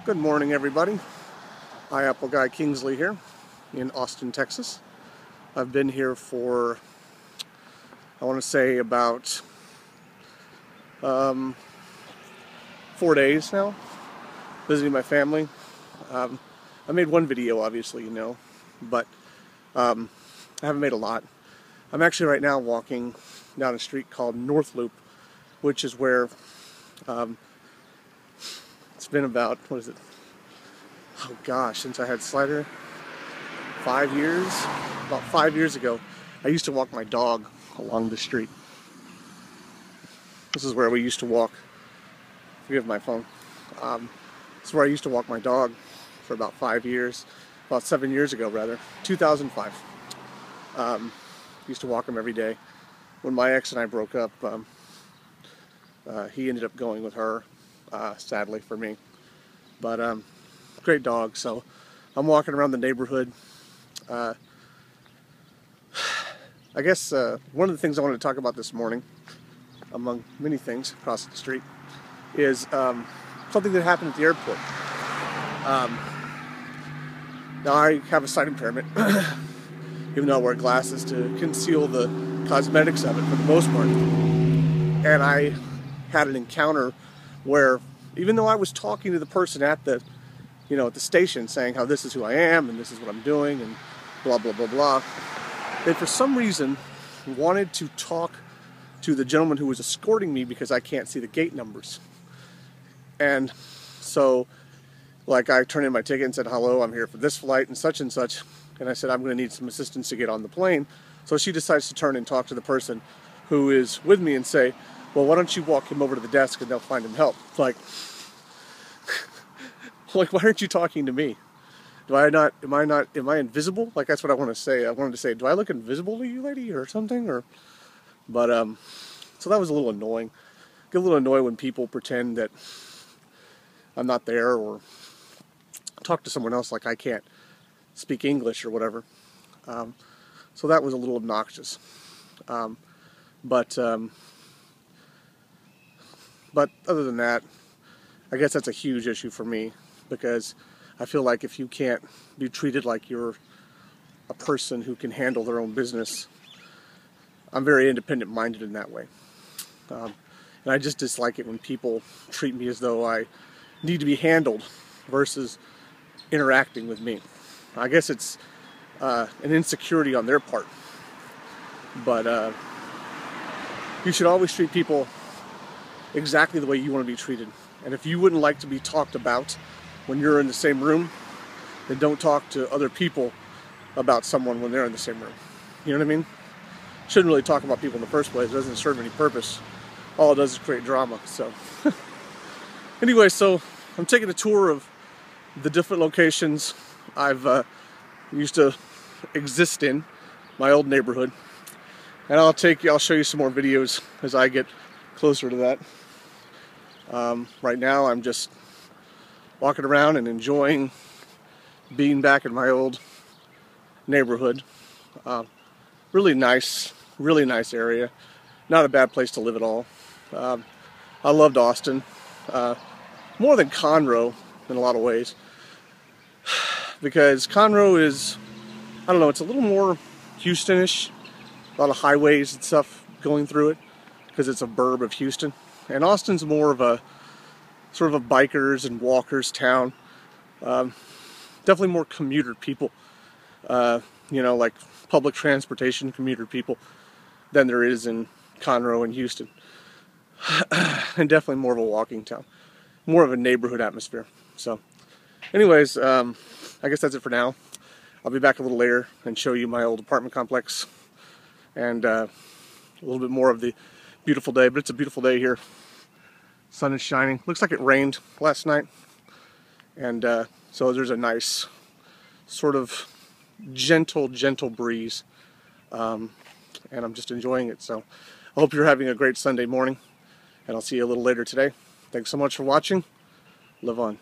Good morning, everybody. Apple Guy Kingsley here in Austin, Texas. I've been here for, I want to say, about 4 days now, visiting my family. I made one video, obviously, but I haven't made a lot. I'm actually right now walking down a street called North Loop, which is where it's been about, what is it? Oh gosh, since I had Slider, 5 years? About 5 years ago, I used to walk my dog along the street. This is where we used to walk. Forgive my phone. This is where I used to walk my dog for about 5 years. About 7 years ago, rather. 2005. Used to walk him every day. When my ex and I broke up, he ended up going with her, sadly for me. But great dog. So I'm walking around the neighborhood. I guess one of the things I wanted to talk about this morning, among many things across the street, is something that happened at the airport. Now I have a sight impairment, even though I wear glasses to conceal the cosmetics of it for the most part. And I had an encounter where, even though I was talking to the person at the, at the station, saying how this is who I am and this is what I'm doing and blah blah blah blah, they for some reason wanted to talk to the gentleman who was escorting me because I can't see the gate numbers. And so, like, I turned in my ticket and said, hello, I'm here for this flight and such, and I said, I'm going to need some assistance to get on the plane. So she decides to turn and talk to the person who is with me and say, well, why don't you walk him over to the desk and they'll find him help. Like, why aren't you talking to me? Am I invisible? Like, that's what I want to say. I wanted to say, do I look invisible to you, lady, or something? But so that was a little annoying. I get a little annoyed when people pretend that I'm not there, or talk to someone else like I can't speak English or whatever. So that was a little obnoxious. But other than that, I guess that's a huge issue for me, because I feel like if you can't be treated like you're a person who can handle their own business, I'm very independent-minded in that way. And I just dislike it when people treat me as though I need to be handled versus interacting with me. I guess it's an insecurity on their part. But you should always treat people exactly the way you want to be treated. And if you wouldn't like to be talked about when you're in the same room, then don't talk to other people about someone when they're in the same room. You know what I mean? Shouldn't really talk about people in the first place. It doesn't serve any purpose. All it does is create drama. So anyway, so I'm taking a tour of the different locations I've used to exist in, my old neighborhood. And I'll show you some more videos as I get closer to that. Right now I'm just walking around and enjoying being back in my old neighborhood. Really nice area. Not a bad place to live at all. I loved Austin. More than Conroe in a lot of ways. Because Conroe is, I don't know, it's a little more Houston-ish. A lot of highways and stuff going through it, because it's a burb of Houston. And Austin's more of a sort of a bikers and walkers town. Definitely more commuter people, like public transportation commuter people, than there is in Conroe and Houston. And definitely more of a walking town, more of a neighborhood atmosphere. So anyways, I guess that's it for now. I'll be back a little later and show you my old apartment complex and a little bit more of the beautiful day. But it's a beautiful day here. Sun is shining. Looks like it rained last night, and so there's a nice sort of gentle breeze, and I'm just enjoying it. So I hope you're having a great Sunday morning, and I'll see you a little later today. Thanks so much for watching. Live on.